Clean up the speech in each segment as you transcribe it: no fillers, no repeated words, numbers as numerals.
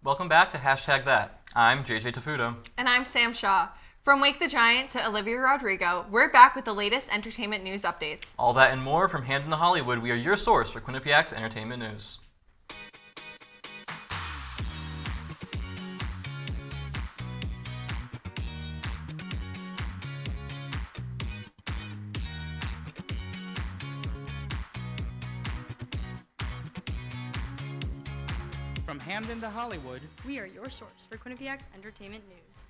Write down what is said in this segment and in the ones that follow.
Welcome back to Hashtag That. I'm JJ Tafuto. And I'm Sam Shaw. From Wake the Giant to Olivia Rodrigo, we're back with the latest entertainment news updates. All that and more from Hamden to Hollywood. We are your source for Quinnipiac's entertainment news. From Hamden to Hollywood, we are your source for Quinnipiac's entertainment news.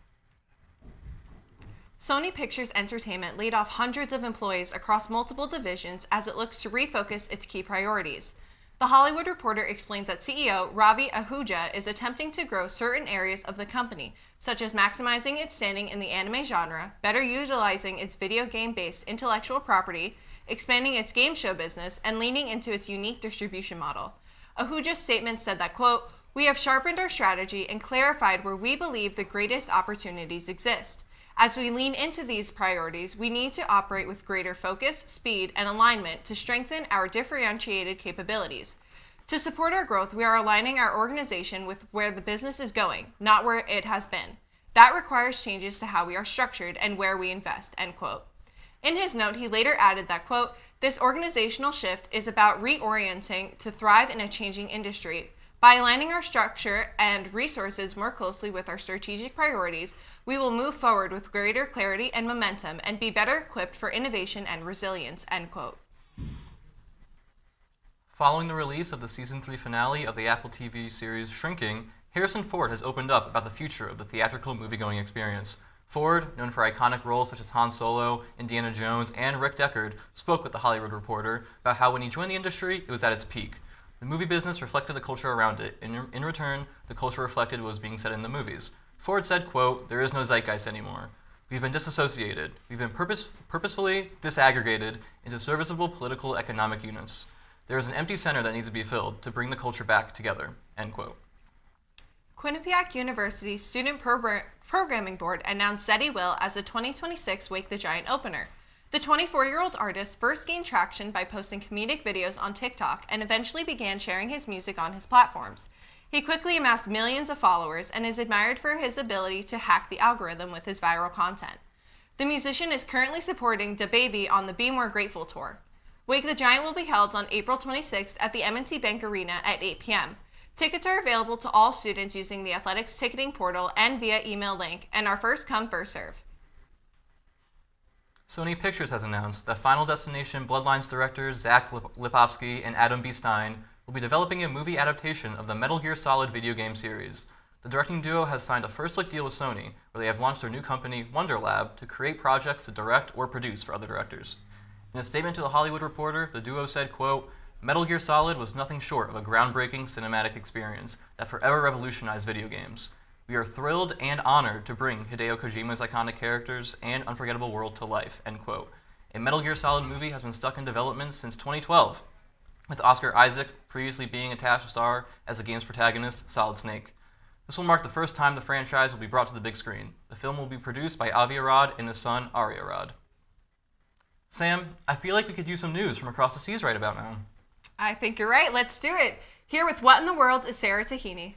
Sony Pictures Entertainment laid off hundreds of employees across multiple divisions as it looks to refocus its key priorities. The Hollywood Reporter explains that CEO Ravi Ahuja is attempting to grow certain areas of the company, such as maximizing its standing in the anime genre, better utilizing its video game-based intellectual property, expanding its game show business, and leaning into its unique distribution model. Ahuja's statement said that, quote, "We have sharpened our strategy and clarified where we believe the greatest opportunities exist. As we lean into these priorities, we need to operate with greater focus, speed, and alignment to strengthen our differentiated capabilities. To support our growth, we are aligning our organization with where the business is going, not where it has been. That requires changes to how we are structured and where we invest," end quote. In his note, he later added that, quote, "This organizational shift is about reorienting to thrive in a changing industry. By aligning our structure and resources more closely with our strategic priorities, we will move forward with greater clarity and momentum and be better equipped for innovation and resilience," end quote. Following the release of the Season 3 finale of the Apple TV series Shrinking, Harrison Ford has opened up about the future of the theatrical movie-going experience. Ford, known for iconic roles such as Han Solo, Indiana Jones, and Rick Deckard, spoke with The Hollywood Reporter about how when he joined the industry, it was at its peak. The movie business reflected the culture around it. In return, the culture reflected what was being said in the movies. Ford said, quote, "There is no zeitgeist anymore. We've been disassociated. We've been purposefully disaggregated into serviceable political economic units. There is an empty center that needs to be filled to bring the culture back together," end quote. Quinnipiac University's Student Programming Board announced Sadie Will as the 2026 Wake the Giant opener. The 24-year-old artist first gained traction by posting comedic videos on TikTok and eventually began sharing his music on his platforms. He quickly amassed millions of followers and is admired for his ability to hack the algorithm with his viral content. The musician is currently supporting DaBaby on the Be More Grateful tour. Wake the Giant will be held on April 26th at the M&T Bank Arena at 8 p.m. Tickets are available to all students using the athletics ticketing portal and via email link and are first come, first serve. Sony Pictures has announced that Final Destination Bloodlines directors Zach Lipovsky and Adam B. Stein will be developing a movie adaptation of the Metal Gear Solid video game series. The directing duo has signed a first-look deal with Sony, where they have launched their new company, Wonder Lab, to create projects to direct or produce for other directors. In a statement to The Hollywood Reporter, the duo said, quote, "Metal Gear Solid was nothing short of a groundbreaking cinematic experience that forever revolutionized video games. We are thrilled and honored to bring Hideo Kojima's iconic characters and unforgettable world to life," end quote. A Metal Gear Solid movie has been stuck in development since 2012, with Oscar Isaac previously being attached to star as the game's protagonist, Solid Snake. This will mark the first time the franchise will be brought to the big screen. The film will be produced by Avi Arad and his son, Ari Arad. Sam, I feel like we could use some news from across the seas right about now. I think you're right. Let's do it. Here with What in the World is Sarah Taheny.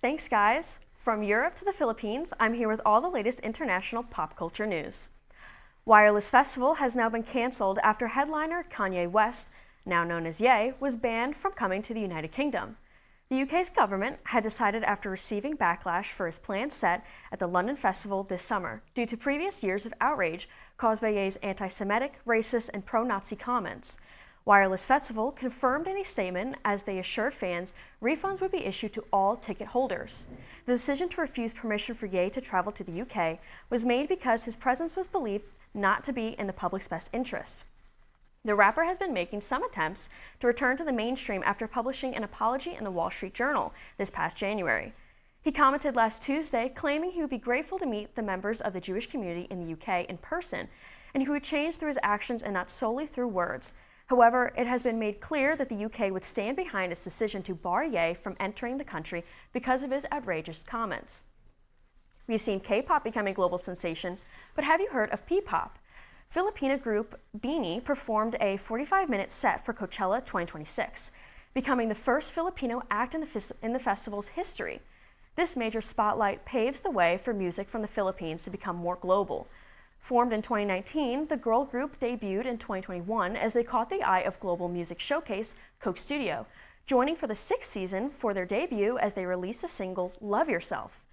Thanks, guys. From Europe to the Philippines, I'm here with all the latest international pop culture news. Wireless Festival has now been canceled after headliner Kanye West, now known as Ye, was banned from coming to the United Kingdom. The UK's government had decided after receiving backlash for his planned set at the London Festival this summer due to previous years of outrage caused by Ye's anti-Semitic, racist, and pro-Nazi comments. Wireless Festival confirmed in a statement as they assured fans refunds would be issued to all ticket holders. The decision to refuse permission for Ye to travel to the UK was made because his presence was believed not to be in the public's best interest. The rapper has been making some attempts to return to the mainstream after publishing an apology in the Wall Street Journal this past January. He commented last Tuesday claiming he would be grateful to meet the members of the Jewish community in the UK in person, and he would change through his actions and not solely through words. However, it has been made clear that the UK would stand behind its decision to bar Ye from entering the country because of his outrageous comments. We've seen K-pop become a global sensation, but have you heard of P-pop? Filipina group Beanie performed a 45-minute set for Coachella 2026, becoming the first Filipino act in the festival's history. This major spotlight paves the way for music from the Philippines to become more global. Formed in 2019, the girl group debuted in 2021 as they caught the eye of global music showcase Coke Studio, joining for the 6th season for their debut as they released the single Love Yourself.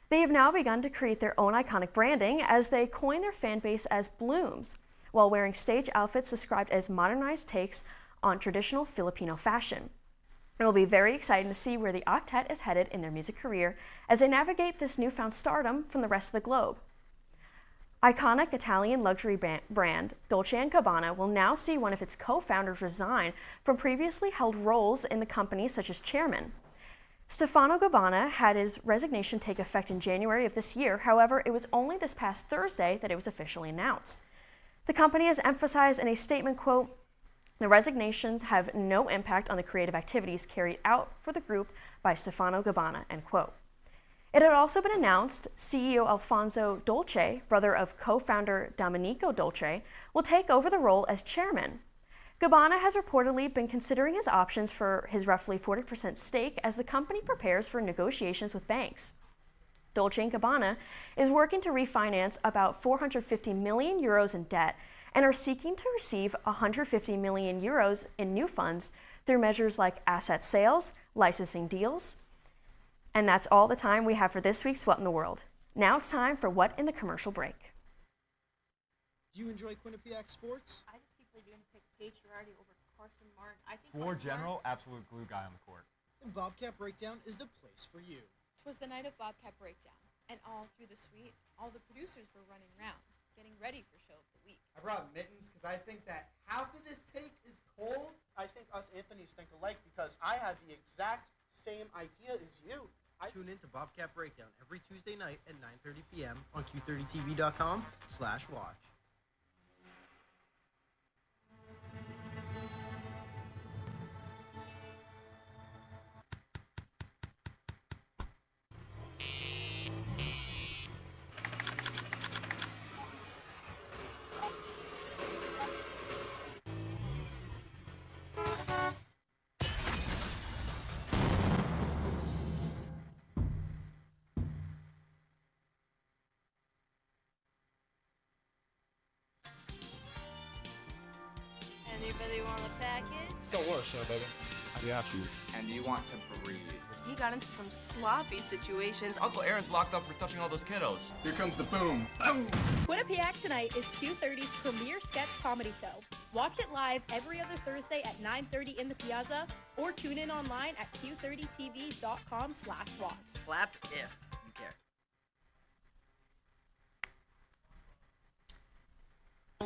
They have now begun to create their own iconic branding as they coin their fan base as Blooms, while wearing stage outfits described as modernized takes on traditional Filipino fashion. It will be very exciting to see where the octet is headed in their music career as they navigate this newfound stardom from the rest of the globe. Iconic Italian luxury brand Dolce & Gabbana will now see one of its co-founders resign from previously held roles in the company such as chairman. Stefano Gabbana had his resignation take effect in January of this year. However, it was only this past Thursday that it was officially announced. The company has emphasized in a statement, quote, "The resignations have no impact on the creative activities carried out for the group by Stefano Gabbana," end quote. It had also been announced CEO Alfonso Dolce, brother of co-founder Domenico Dolce, will take over the role as chairman. Gabbana has reportedly been considering his options for his roughly 40% stake as the company prepares for negotiations with banks. Dolce & Gabbana is working to refinance about 450 million euros in debt and are seeking to receive 150 million euros in new funds through measures like asset sales, licensing deals. And that's all the time we have for this week's What in the World. Now it's time for What in the Commercial Break. Do you enjoy Quinnipiac sports? I just keep forgetting to pick Patriarchy over Carson Martin. I think Floor general, absolute glue guy on the court. Then Bobcat Breakdown is the place for you. 'Twas the night of Bobcat Breakdown, and all through the suite, all the producers were running around, getting ready for show of the week. I brought mittens because I think that half of this take is cold. I think us Anthonys think alike because I had the exact same idea as you. Tune in to Bobcat Breakdown every Tuesday night at 9:30 p.m. on Q30TV.com/watch. Anybody want a package? Don't worry, sir, baby. I got you. And you want to breathe. He got into some sloppy situations. Uncle Aaron's locked up for touching all those kiddos. Here comes the boom. Boom! Quinnipiac Tonight is Q30's premier sketch comedy show. Watch it live every other Thursday at 9:30 in the Piazza, or tune in online at Q30TV.com/watch. Clap if you care.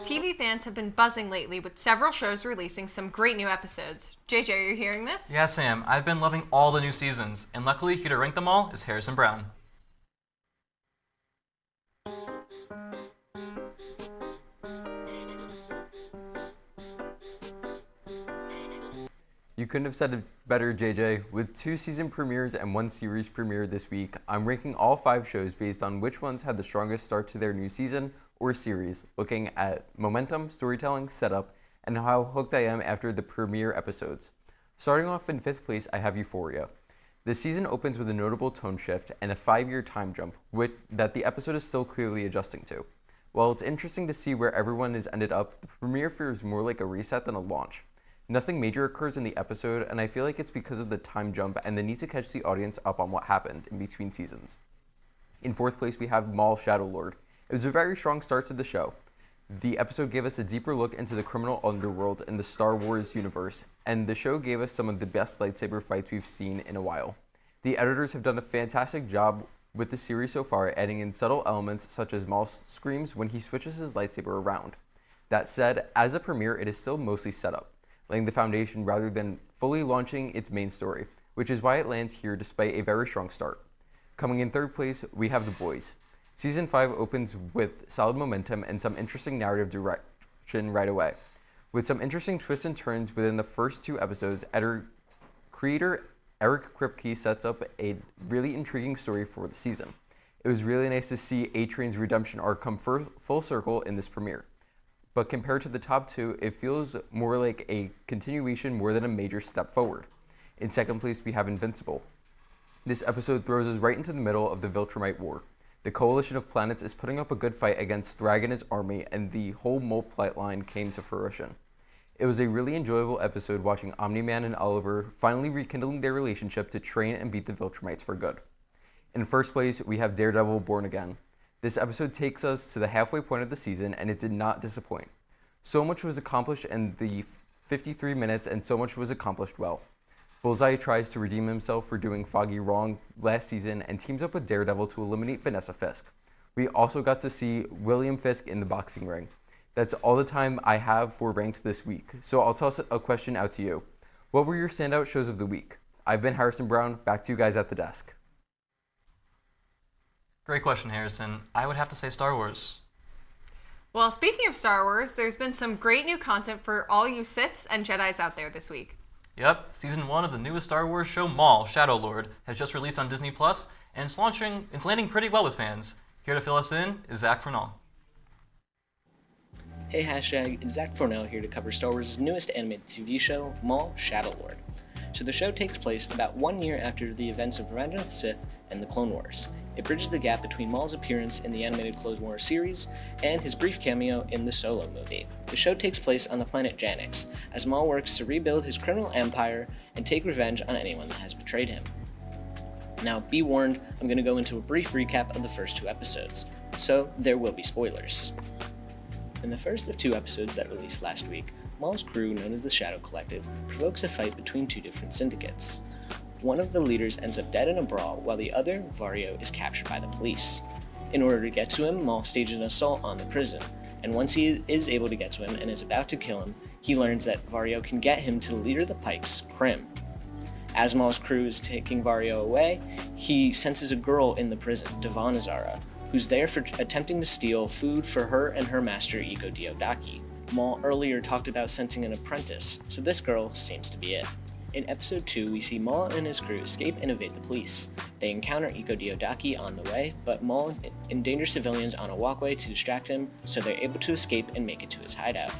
TV fans have been buzzing lately with several shows releasing some great new episodes. JJ, are you hearing this? Yeah, Sam, I've been loving all the new seasons, and luckily here to rank them all is Harrison Brown. You couldn't have said it better, JJ. With 2 season premieres and 1 series premiere this week, I'm ranking all 5 shows based on which ones had the strongest start to their new season or series, looking at momentum, storytelling, setup, and how hooked I am after the premiere episodes. Starting off in 5th place, I have Euphoria. The season opens with a notable tone shift and a 5-year time jump that the episode is still clearly adjusting to. While it's interesting to see where everyone has ended up, the premiere feels more like a reset than a launch. Nothing major occurs in the episode, and I feel like it's because of the time jump and the need to catch the audience up on what happened in between seasons. In 4th place, we have Maul Shadow Lord. It was a very strong start to the show. The episode gave us a deeper look into the criminal underworld in the Star Wars universe, and the show gave us some of the best lightsaber fights we've seen in a while. The editors have done a fantastic job with the series so far, adding in subtle elements such as Maul screams when he switches his lightsaber around. That said, as a premiere, it is still mostly set up, laying the foundation rather than fully launching its main story, which is why it lands here despite a very strong start. Coming in 3rd place, we have The Boys. Season 5 opens with solid momentum and some interesting narrative direction right away. With some interesting twists and turns within the first 2 episodes, creator Eric Kripke sets up a really intriguing story for the season. It was really nice to see A-Train's redemption arc come full circle in this premiere. but compared to the top two, it feels more like a continuation more than a major step forward. In second place, we have Invincible. This episode throws us right into the middle of the Viltrumite War. The coalition of planets is putting up a good fight against Thrag and his army, and the whole Maul plotline came to fruition. It was a really enjoyable episode watching Omni-Man and Oliver finally rekindling their relationship to train and beat the Viltrumites for good. In first place, we have Daredevil Born Again. This episode takes us to the halfway point of the season, and it did not disappoint. So much was accomplished in the 53 minutes, and so much was accomplished well. Bullseye tries to redeem himself for doing Foggy wrong last season and teams up with Daredevil to eliminate Vanessa Fisk. We also got to see William Fisk in the boxing ring. That's all the time I have for Ranked this week, so I'll toss a question out to you. What were your standout shows of the week? I've been Harrison Brown, back to you guys at the desk. Great question, Harrison. I would have to say Star Wars. Well, speaking of Star Wars, there's been some great new content for all you Siths and Jedis out there this week. Yep, Season 1 of the newest Star Wars show, Maul, Shadow Lord, has just released on Disney+, and it's landing pretty well with fans. Here to fill us in is Zach Fornal. Hey hashtag, it's Zach Fornal here to cover Star Wars' newest animated TV show, Maul, Shadow Lord. So the show takes place about 1 year after the events of Revenge of the Sith and the Clone Wars. It bridges the gap between Maul's appearance in the animated Clone Wars series and his brief cameo in the Solo movie. The show takes place on the planet Janix, as Maul works to rebuild his criminal empire and take revenge on anyone that has betrayed him. Now, be warned, I'm going to go into a brief recap of the first 2 episodes, so there will be spoilers. In the first of 2 episodes that released last week, Maul's crew, known as the Shadow Collective, provokes a fight between 2 different syndicates. One of the leaders ends up dead in a brawl, while the other, Vario, is captured by the police. In order to get to him, Maul stages an assault on the prison, and once he is able to get to him and is about to kill him, he learns that Vario can get him to the leader of the Pikes, Krim. As Maul's crew is taking Vario away, he senses a girl in the prison, Devon Azara, who's there for attempting to steal food for her and her master, Iko Diodaki. Maul earlier talked about sensing an apprentice, so this girl seems to be it. In episode 2, we see Maul and his crew escape and evade the police. They encounter Iko Diodaki on the way, but Maul endangers civilians on a walkway to distract him, so they're able to escape and make it to his hideout.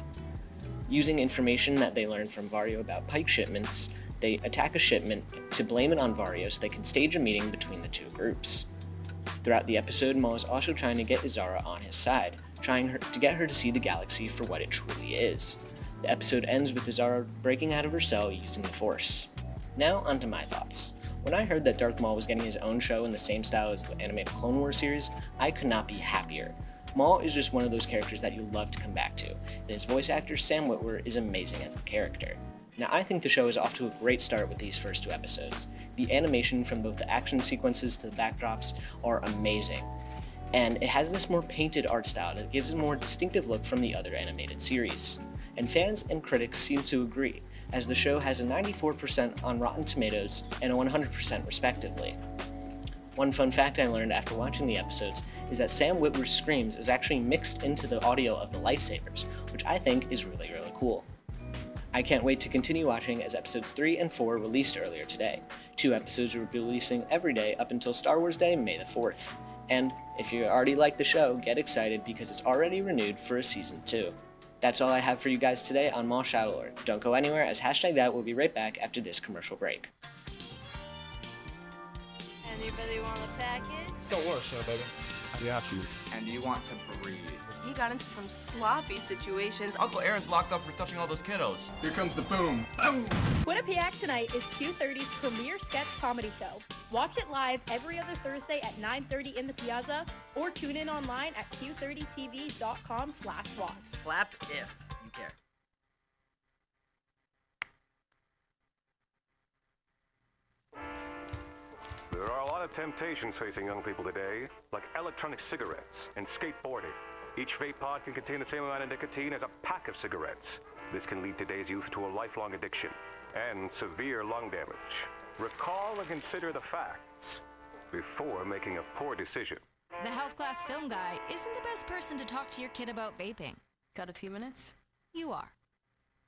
Using information that they learned from Vario about Pike shipments, they attack a shipment to blame it on Vario so they can stage a meeting between the 2 groups. Throughout the episode, Maul is also trying to get Azara on his side, trying to get her to see the galaxy for what it truly is. The episode ends with Azara breaking out of her cell using the Force. Now, onto my thoughts. When I heard that Darth Maul was getting his own show in the same style as the animated Clone Wars series, I could not be happier. Maul is just one of those characters that you love to come back to, and his voice actor Sam Witwer is amazing as the character. Now, I think the show is off to a great start with these first 2 episodes. The animation from both the action sequences to the backdrops are amazing, and it has this more painted art style that gives a more distinctive look from the other animated series. And fans and critics seem to agree, as the show has a 94% on Rotten Tomatoes and a 100% respectively. One fun fact I learned after watching the episodes is that Sam Witwer's screams is actually mixed into the audio of the lightsabers, which I think is really, really cool. I can't wait to continue watching as episodes 3 and 4 released earlier today. 2 episodes will be releasing every day up until Star Wars Day, May the 4th. And if you already like the show, get excited because it's already renewed for a season 2. That's all I have for you guys today on Maul Shadow Lord. Don't go anywhere, as #that will be right back after this commercial break. Anybody want a package? Don't worry, Shadow Baby. I got you. And you want to breathe. He got into some sloppy situations. Uncle Aaron's locked up for touching all those kiddos. Here comes the boom. Boom! Quinnipiac Tonight is Q30's premier sketch comedy show. Watch it live every other Thursday at 9:30 in the Piazza, or tune in online at q30tv.com/watch. Clap if you care. There are a lot of temptations facing young people today, like electronic cigarettes and skateboarding. Each vape pod can contain the same amount of nicotine as a pack of cigarettes. This can lead today's youth to a lifelong addiction and severe lung damage. Recall and consider the facts before making a poor decision. The health class film guy isn't the best person to talk to your kid about vaping. Got a few minutes? You are.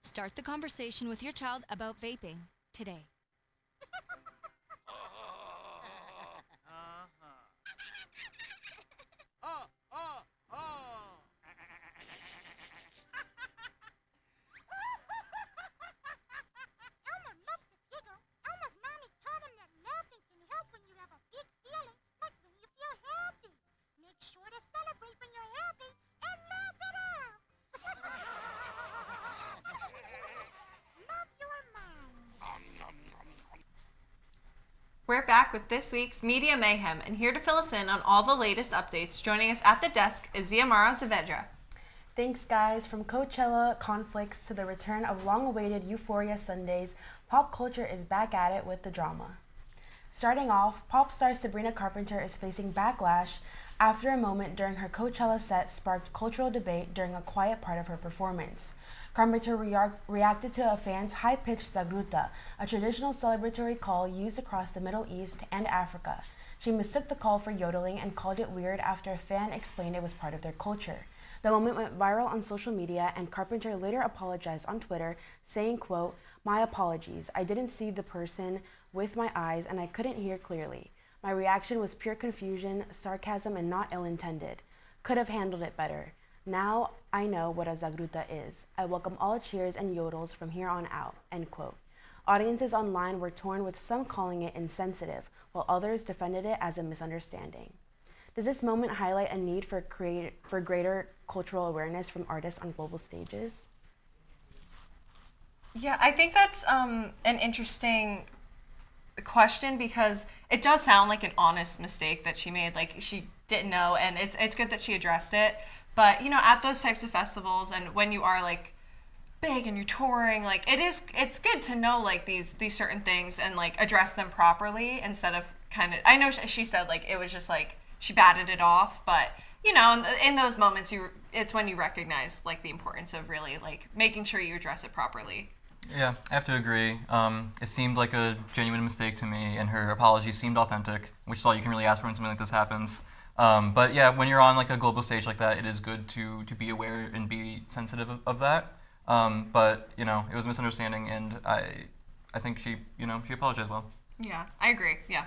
Start the conversation with your child about vaping today. We're back with this week's Media Mayhem, and here to fill us in on all the latest updates, joining us at the desk is Xiomara Saavedra. Thanks, guys. From Coachella conflicts to the return of long-awaited Euphoria Sundays, pop culture is back at it with the drama. Starting off, pop star Sabrina Carpenter is facing backlash after a moment during her Coachella set sparked cultural debate during a quiet part of her performance. Carpenter reacted to a fan's high-pitched zagruta, a traditional celebratory call used across the Middle East and Africa. She mistook the call for yodeling and called it weird after a fan explained it was part of their culture. The moment went viral on social media, and Carpenter later apologized on Twitter, saying, quote, "My apologies. I didn't see the person with my eyes and I couldn't hear clearly. My reaction was pure confusion, sarcasm, and not ill-intended. Could have handled it better. Now I know what a zagruta is. I welcome all cheers and yodels from here on out," end quote. Audiences online were torn, with some calling it insensitive, while others defended it as a misunderstanding. Does this moment highlight a need for greater cultural awareness from artists on global stages? Yeah, I think that's an interesting question, because it does sound like an honest mistake that she made. Like, she didn't know, and it's good that she addressed it. But, you know, at those types of festivals, and when you are like big and you're touring, like it's good to know like these certain things and like address them properly, instead of kind of, I know she said like it was just like she batted it off, but you know, in those moments it's when you recognize like the importance of really like making sure you address it properly. Yeah, I have to agree. It seemed like a genuine mistake to me, and her apology seemed authentic, which is all you can really ask for when something like this happens. But yeah, when you're on like a global stage like that, it is good to be aware and be sensitive of that. But you know, it was a misunderstanding, and I think she apologized well. Yeah, I agree. Yeah.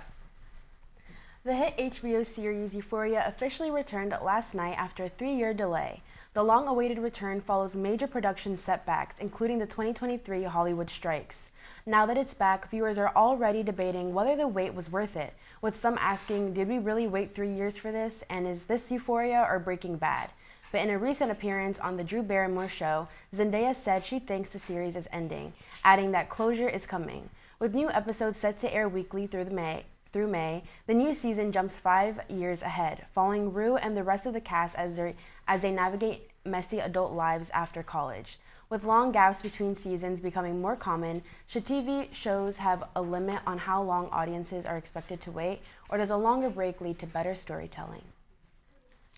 The hit HBO series Euphoria officially returned last night after a 3-year delay. The long-awaited return follows major production setbacks, including the 2023 Hollywood strikes. Now that it's back, viewers are already debating whether the wait was worth it, with some asking, did we really wait 3 years for this, and is this Euphoria or Breaking Bad? But in a recent appearance on The Drew Barrymore Show, Zendaya said she thinks the series is ending, adding that closure is coming. With new episodes set to air weekly through May, the new season jumps 5 years ahead, following Rue and the rest of the cast as they navigate messy adult lives after college. With long gaps between seasons becoming more common, should TV shows have a limit on how long audiences are expected to wait, or does a longer break lead to better storytelling?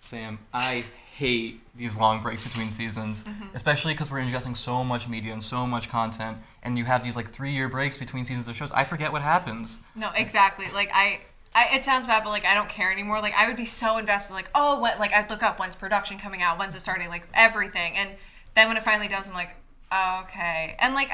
Sam, I hate these long breaks between seasons, especially because we're ingesting so much media and so much content, and you have these like 3-year breaks between seasons of shows. I forget what happens. No, exactly. Like I it sounds bad, but like I don't care anymore. Like I would be so invested, like, oh, what? Like I'd look up when's production coming out, when's it starting, like everything, and then when it finally does, I'm like, oh, okay. And like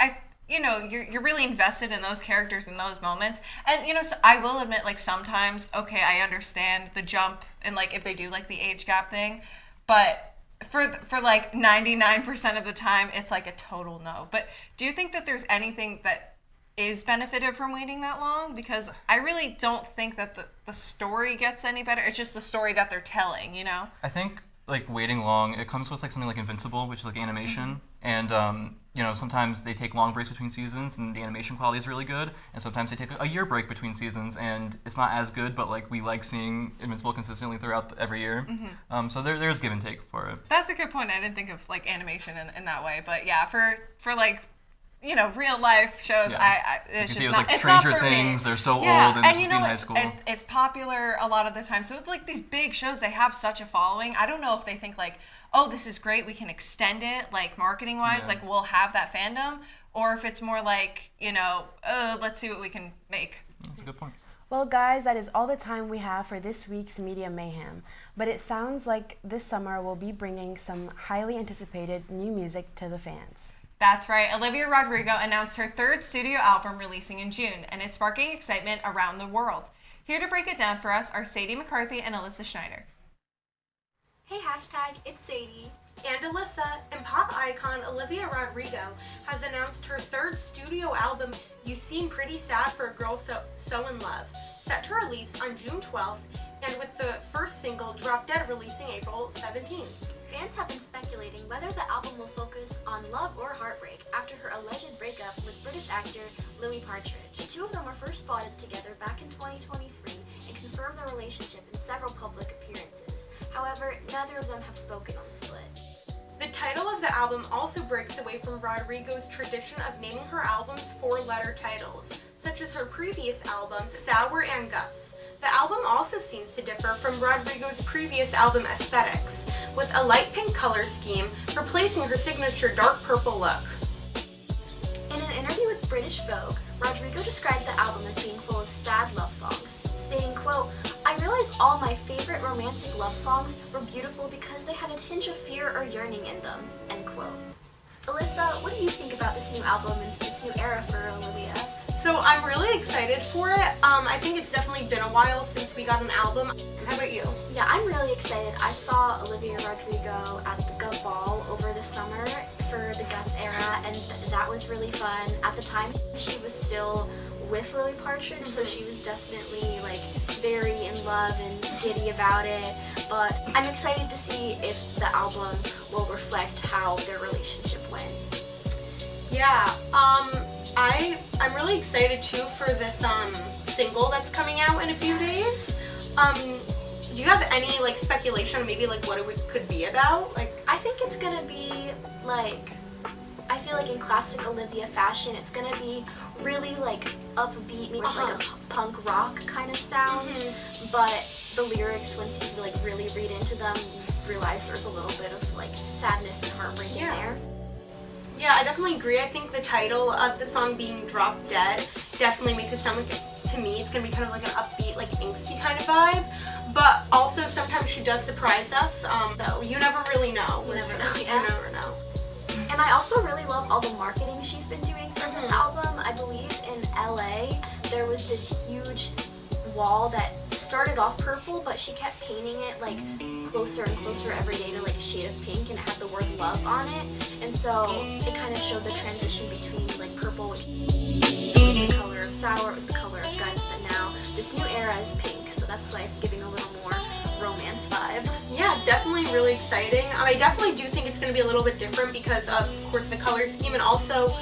you're really invested in those characters in those moments. And so I will admit, like sometimes, okay, I understand the jump and like if they do like the age gap thing, but for like 99% of the time, it's like a total no. But do you think that there's anything that is benefited from waiting that long? Because I really don't think that the story gets any better. It's just the story that they're telling, I think like waiting long, it comes with like something like Invincible, which is like animation, and sometimes they take long breaks between seasons and the animation quality is really good, and sometimes they take a year break between seasons and it's not as good, but like we like seeing Invincible consistently throughout every year. So there's give and take for it. That's a good point. I didn't think of like animation in that way, but yeah, for like real life shows, yeah. It's just it was not. Like it's not Stranger for Things. me. They're so yeah. old and and in high school. It's popular a lot of the time. So with like these big shows, they have such a following. I don't know if they think like, oh, this is great, we can extend it like marketing wise, like we'll have that fandom, or if it's more like let's see what we can make. That's a good point. Well, guys, that is all the time we have for this week's Media Mayhem. But it sounds like this summer we'll be bringing some highly anticipated new music to the fans. That's right. Olivia Rodrigo announced her 3rd studio album releasing in June, and it's sparking excitement around the world. Here to break it down for us are Sadie, McCarthy, and Alyssa Schnider. Hey, hashtag, it's Sadie. And Alyssa, and pop icon Olivia Rodrigo has announced her 3rd studio album, You Seem Pretty Sad for a Girl So in Love, set to release on June 12th, and with the first single, Drop Dead, releasing April 17th. Fans have been speculating whether the album will focus on love or heartbreak after her alleged breakup with British actor Louis Partridge. The two of them were first spotted together back in 2023 and confirmed their relationship in several public appearances. However, neither of them have spoken on the split. The title of the album also breaks away from Rodrigo's tradition of naming her albums four-letter titles, such as her previous albums, Sour and Guts. The album also seems to differ from Rodrigo's previous album, Aesthetics, with a light pink color scheme replacing her signature dark purple look. In an interview with British Vogue, Rodrigo described the album as being full of sad love songs, stating, quote, "I realized all my favorite romantic love songs were beautiful because they had a tinge of fear or yearning in them," end quote. Alyssa, what do you think about this new album and this new era for Olivia? So I'm really excited for it. I think it's definitely been a while since we got an album. How about you? Yeah, I'm really excited. I saw Olivia Rodrigo at the Gut Ball over the summer for the Guts era, and that was really fun. At the time, she was still with Louis Partridge, so she was definitely like very in love and giddy about it. But I'm excited to see if the album will reflect how their relationship went. Yeah, I'm really excited too for this single that's coming out in a few days. Do you have any like speculation on maybe like what it could be about? Like, I think it's gonna be like, I feel like in classic Olivia fashion, it's gonna be really like upbeat, maybe like a punk rock kind of sound. But the lyrics, once you like really read into them, you realize there's a little bit of like sadness and heartbreak in there. Yeah, I definitely agree. I think the title of the song being Drop Dead definitely makes it sound like, to me, it's gonna be kind of like an upbeat, like angsty kind of vibe. But also sometimes she does surprise us, so you never really know. You never know, You never know. And I also really love all the marketing she's been doing for this album. I believe in LA, there was this huge wall that started off purple, but she kept painting it like closer and closer every day to like a shade of pink, and it had the word love on it. And so it kind of showed the transition between like purple, which was the color of sour, it was the color of guts, but now this new era is pink, so that's why it's giving a little more romance vibe. Yeah, definitely really exciting. I definitely do think it's going to be a little bit different because of course, the color scheme and also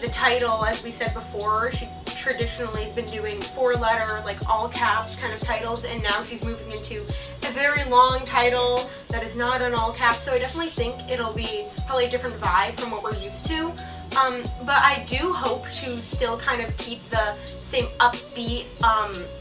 the title, as we said before. She traditionally has been doing four-letter, like all caps kind of titles, and now she's moving into a very long title that is not in all caps, so I definitely think it'll be probably a different vibe from what we're used to. But I do hope to still kind of keep the same upbeat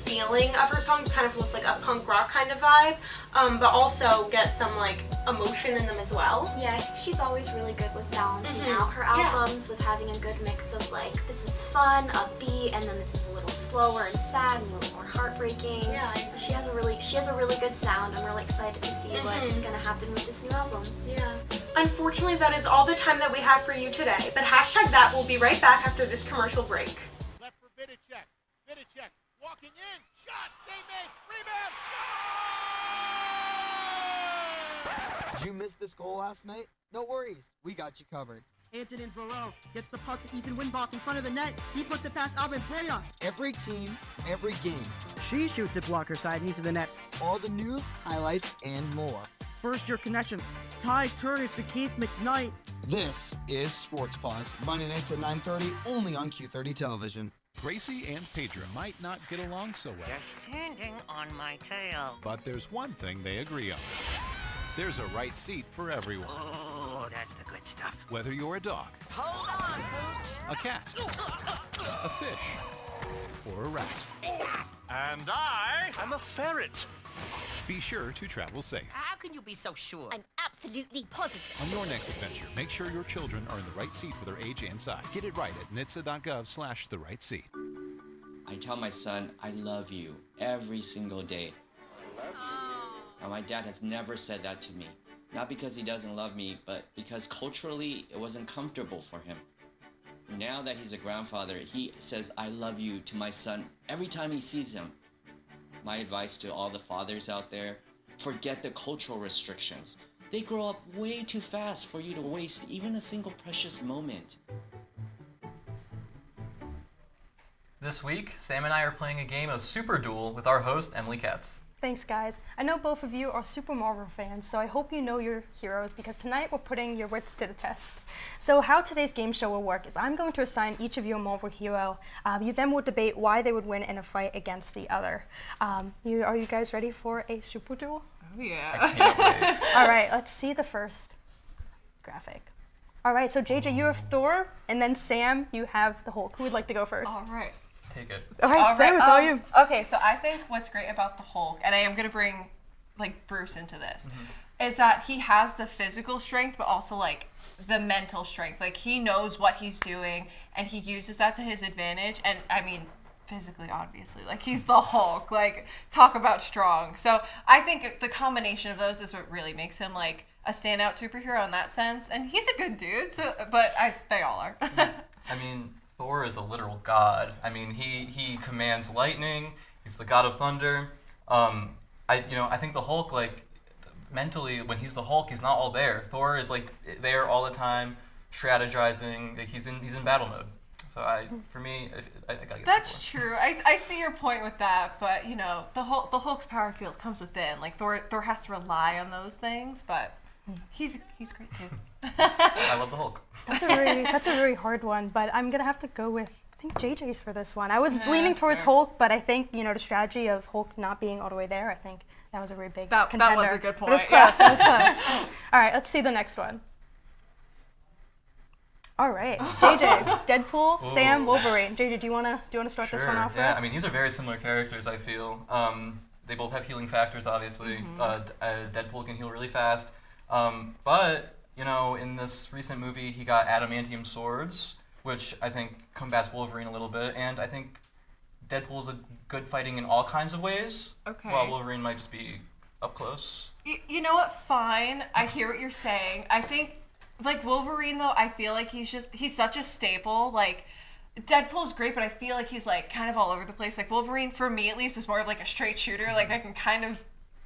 feeling of her songs, kind of look like a punk rock kind of vibe, but also get some like emotion in them as well. Yeah, I think she's always really good with balancing out her albums with having a good mix of like, this is fun, upbeat, and then this is a little slower and sad and a little more heartbreaking. Yeah, so she has a really good sound. I'm really excited to see what's gonna happen with this new album. Yeah. Unfortunately, that is all the time that we have for you today, but hashtag that will be right back after this commercial break. Left for Vidicek. Vidicek walking in. Shot. Save made. Rebound. Did you miss this goal last night? No worries. We got you covered. Antonin Varel gets the puck to Ethan Winbach in front of the net. He puts it past Alvin Breya. Every team, every game. She shoots it blocker side into the net. All the news, highlights, and more. First year connection. Ty Turner to Keith McKnight. This is Sports Pause, Monday nights at 9:30, only on Q30 Television. Gracie and Pedro might not get along so well. You're standing on my tail. But there's one thing they agree on. There's a right seat for everyone. Oh, that's the good stuff. Whether you're a dog, Hold on, Pooch. a cat, a fish, or a rat. And I'm a ferret. Be sure to travel safe. How can you be so sure? I'm absolutely positive. On your next adventure, make sure your children are in the right seat for their age and size. Get it right at nhtsa.gov/the-right-seat. I tell my son, I love you every single day. I love you. Now, my dad has never said that to me. Not because he doesn't love me, but because culturally it wasn't comfortable for him. Now that he's a grandfather, he says, I love you to my son every time he sees him. My advice to all the fathers out there, forget the cultural restrictions. They grow up way too fast for you to waste even a single precious moment. This week, Sam and I are playing a game of Super Duel with our host, Emily Katz. Thanks, guys. I know both of you are super Marvel fans, so I hope you know your heroes because tonight we're putting your wits to the test. So how today's game show will work is I'm going to assign each of you a Marvel hero. You then will debate why they would win in a fight against the other. Are you guys ready for a super duel? Oh, yeah. All right, let's see the first graphic. All right, so JJ, you have Thor, and then Sam, you have the Hulk. Who would like to go first? All right. Take it. All right, Sam, it's all you. Okay, so I think what's great about the Hulk, and I am going to bring like Bruce into this, is that he has the physical strength, but also like the mental strength. Like he knows what he's doing, and he uses that to his advantage. And I mean, physically, obviously, like he's the Hulk. Like talk about strong. So I think the combination of those is what really makes him like a standout superhero in that sense. And he's a good dude. So, but they all are. I mean, Thor is a literal god. I mean, he commands lightning. He's the god of thunder. I think the Hulk, like, mentally, when he's the Hulk, he's not all there. Thor is like there all the time, strategizing. Like, he's in battle mode. So I gotta get That's true. I see your point with that, but the Hulk's power field comes within. Like Thor has to rely on those things, but he's great too. I love the Hulk. That's a very hard one, but I'm gonna have to go with I think JJ's for this one. I was leaning towards Hulk, but I think the strategy of Hulk not being all the way there. I think that was a very big contender. That was a good point. But it was close. That was close. All right, let's see the next one. All right, JJ, Deadpool, Ooh. Sam, Wolverine. JJ, do you wanna start this one off? Yeah, with? I mean these are very similar characters. I feel they both have healing factors. Obviously, Deadpool can heal really fast, but in this recent movie he got adamantium swords, which I think combats Wolverine a little bit, and I think Deadpool is a good fighting in all kinds of ways. Okay. While Wolverine might just be up close. You know what? Fine. I hear what you're saying. I think. Like Wolverine though, I feel like he's such a staple. Like Deadpool's great, but I feel like he's like kind of all over the place. Like Wolverine, for me at least, is more of like a straight shooter. Like I can kind of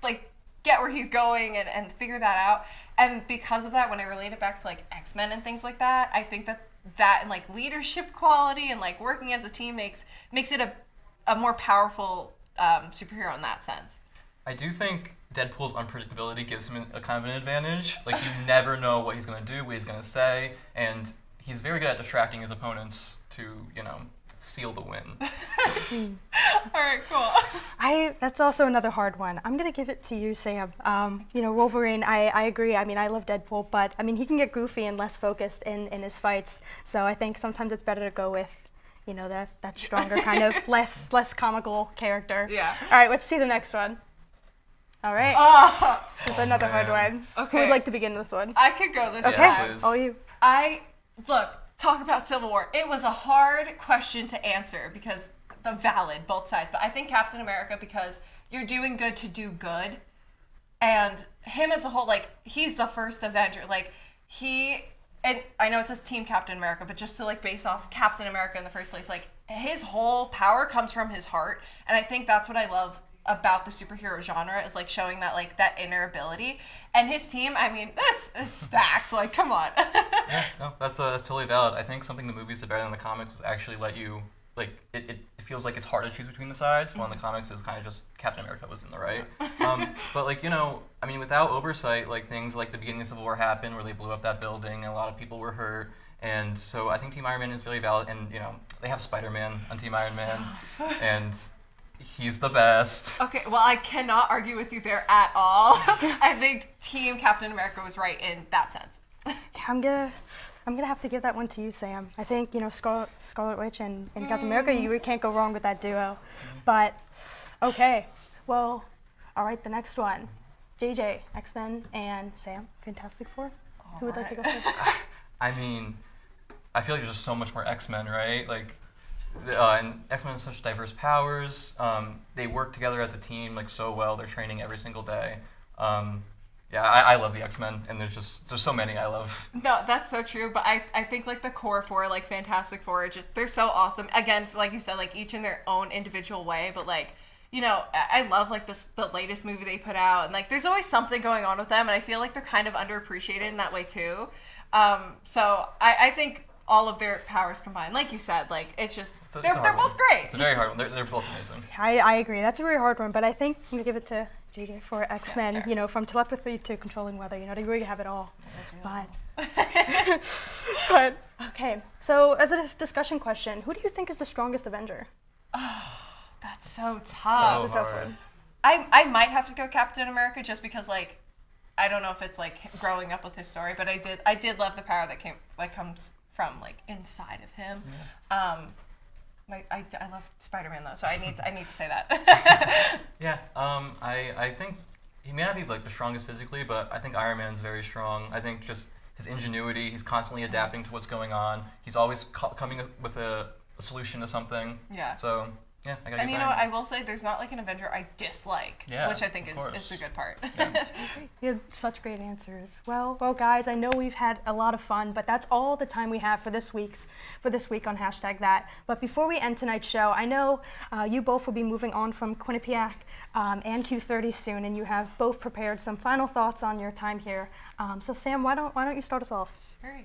like get where he's going and figure that out. And because of that, when I relate it back to like X-Men and things like that, I think that and like leadership quality and like working as a team makes it a more powerful superhero in that sense. I do think Deadpool's unpredictability gives him a kind of an advantage. Like, you never know what he's going to do, what he's going to say, and he's very good at distracting his opponents to, seal the win. All right, cool. That's also another hard one. I'm going to give it to you, Sam. Wolverine, I agree. I mean, I love Deadpool, but, I mean, he can get goofy and less focused in his fights, so I think sometimes it's better to go with, that stronger kind of less comical character. Yeah. All right, let's see the next one. All right. This is another hard one. Okay. Who would like to begin this one? I could go this time. Please. All you. Talk about Civil War. It was a hard question to answer because valid, both sides. But I think Captain America, because you're doing good to do good. And him as a whole, like, he's the first Avenger. Like, and I know it says Team Captain America, but just to, like, base off Captain America in the first place, like, his whole power comes from his heart. And I think that's what I love about the superhero genre is like showing that like that inner ability. And his team, I mean, this is stacked. Like, come on. Yeah, no, that's totally valid. I think something the movies did better than the comics is actually let you like it feels like it's hard to choose between the sides. While in the comics it was kind of just Captain America was in the right. But like I mean, without oversight, like things like the beginning of Civil War happened where they blew up that building and a lot of people were hurt. And so I think Team Iron Man is very valid. And they have Spider-Man on Team Iron Man, and he's the best. Okay, well, I cannot argue with you there at all. I think Team Captain America was right in that sense. Yeah, I'm gonna have to give that one to you, Sam. I think Scarlet Witch and Captain America, you can't go wrong with that duo. But okay, well, all right, the next one, JJ, X-Men, and Sam, Fantastic Four. Who would like to go first? I mean, I feel like there's just so much more X-Men, right? Like. And X-Men have such diverse powers. They work together as a team like so well. They're training every single day. I love the X-Men, and there's so many I love. No, that's so true. But I think like the core four, like Fantastic Four, they're so awesome. Again, like you said, like each in their own individual way. But like I love like the latest movie they put out, and like there's always something going on with them, and I feel like they're kind of underappreciated in that way too. So I think all of their powers combined. Like you said, like it's just It's they're both great. It's a very hard one. They're both amazing. I agree. That's a very hard one, but I think I'm gonna give it to JJ for X-Men. You know, from telepathy to controlling weather. You know, they really have it all. But okay. So as a discussion question, who do you think is the strongest Avenger? That's so tough. So hard. I might have to go Captain America just because like I don't know if it's like growing up with his story, but I did love the power that comes from like inside of him. Yeah. I love Spider-Man though, so I need to say that. Yeah. I think he may not be like the strongest physically, but I think Iron Man's very strong. I think just his ingenuity, he's constantly adapting to what's going on. He's always coming with a solution to something. Yeah. So yeah, I gotta And get you know Iron what, Man. I will say there's not like an Avenger I dislike, which I think is the good part. Yeah. You have such great answers. Well, guys, I know we've had a lot of fun, but that's all the time we have for this week on #that. But before we end tonight's show, I know you both will be moving on from Quinnipiac and Q30 soon, and you have both prepared some final thoughts on your time here. So Sam, why don't you start us off? Sure.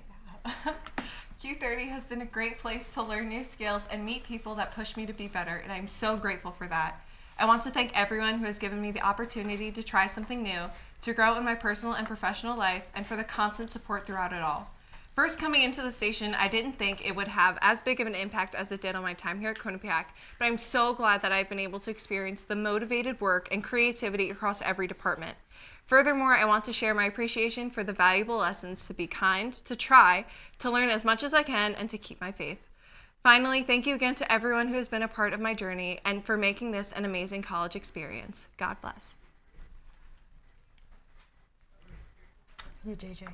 Q30 has been a great place to learn new skills and meet people that push me to be better, and I'm so grateful for that. I want to thank everyone who has given me the opportunity to try something new, to grow in my personal and professional life, and for the constant support throughout it all. First coming into the station, I didn't think it would have as big of an impact as it did on my time here at Quinnipiac, but I'm so glad that I've been able to experience the motivated work and creativity across every department. Furthermore, I want to share my appreciation for the valuable lessons to be kind, to try, to learn as much as I can, and to keep my faith. Finally, thank you again to everyone who has been a part of my journey and for making this an amazing college experience. God bless. You, JJ.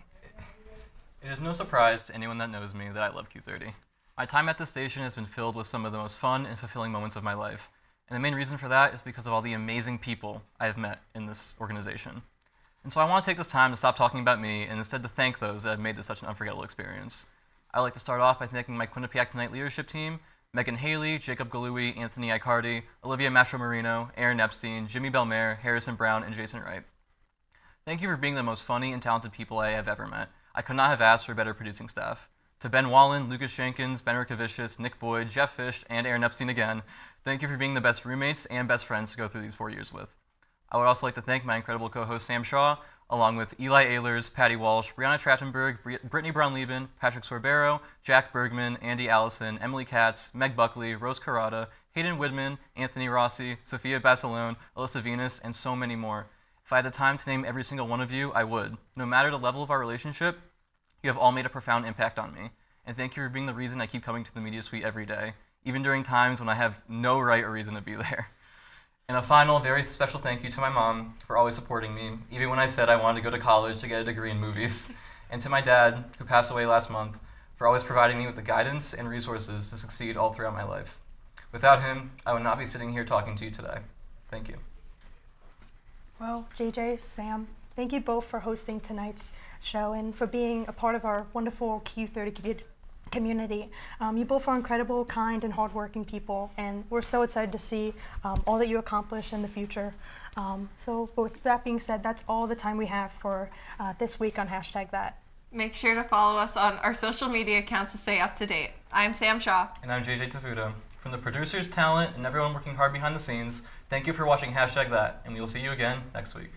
It is no surprise to anyone that knows me that I love Q30. My time at this station has been filled with some of the most fun and fulfilling moments of my life. And the main reason for that is because of all the amazing people I have met in this organization. And so I want to take this time to stop talking about me and instead to thank those that have made this such an unforgettable experience. I'd like to start off by thanking my Quinnipiac Tonight leadership team, Megan Haley, Jacob Galui, Anthony Icardi, Olivia Mastromarino, Aaron Epstein, Jimmy Belmer, Harrison Brown, and Jason Wright. Thank you for being the most funny and talented people I have ever met. I could not have asked for better producing staff. To Ben Wallen, Lucas Jenkins, Ben Rickovicius, Nick Boyd, Jeff Fish, and Aaron Epstein again, thank you for being the best roommates and best friends to go through these 4 years with. I would also like to thank my incredible co-host Sam Shaw, along with Eli Ehlers, Patty Walsh, Brianna Trachtenberg, Brittany Brown-Lieben, Patrick Sorbero, Jack Bergman, Andy Allison, Emily Katz, Meg Buckley, Rose Carrata, Hayden Widman, Anthony Rossi, Sophia Basilone, Alyssa Venus, and so many more. If I had the time to name every single one of you, I would. No matter the level of our relationship, you have all made a profound impact on me. And thank you for being the reason I keep coming to the Media Suite every day, even during times when I have no right or reason to be there. And a final, very special thank you to my mom for always supporting me, even when I said I wanted to go to college to get a degree in movies. And to my dad, who passed away last month, for always providing me with the guidance and resources to succeed all throughout my life. Without him, I would not be sitting here talking to you today. Thank you. Well, JJ, Sam, thank you both for hosting tonight's show and for being a part of our wonderful Q30 community. You both are incredible, kind, and hardworking people, and we're so excited to see all that you accomplish in the future. So with that being said, that's all the time we have for this week on #that. Make sure to follow us on our social media accounts to stay up to date. I'm Sam Shaw. And I'm JJ Tafuto. From the producers, talent, and everyone working hard behind the scenes, thank you for watching #that, and we will see you again next week.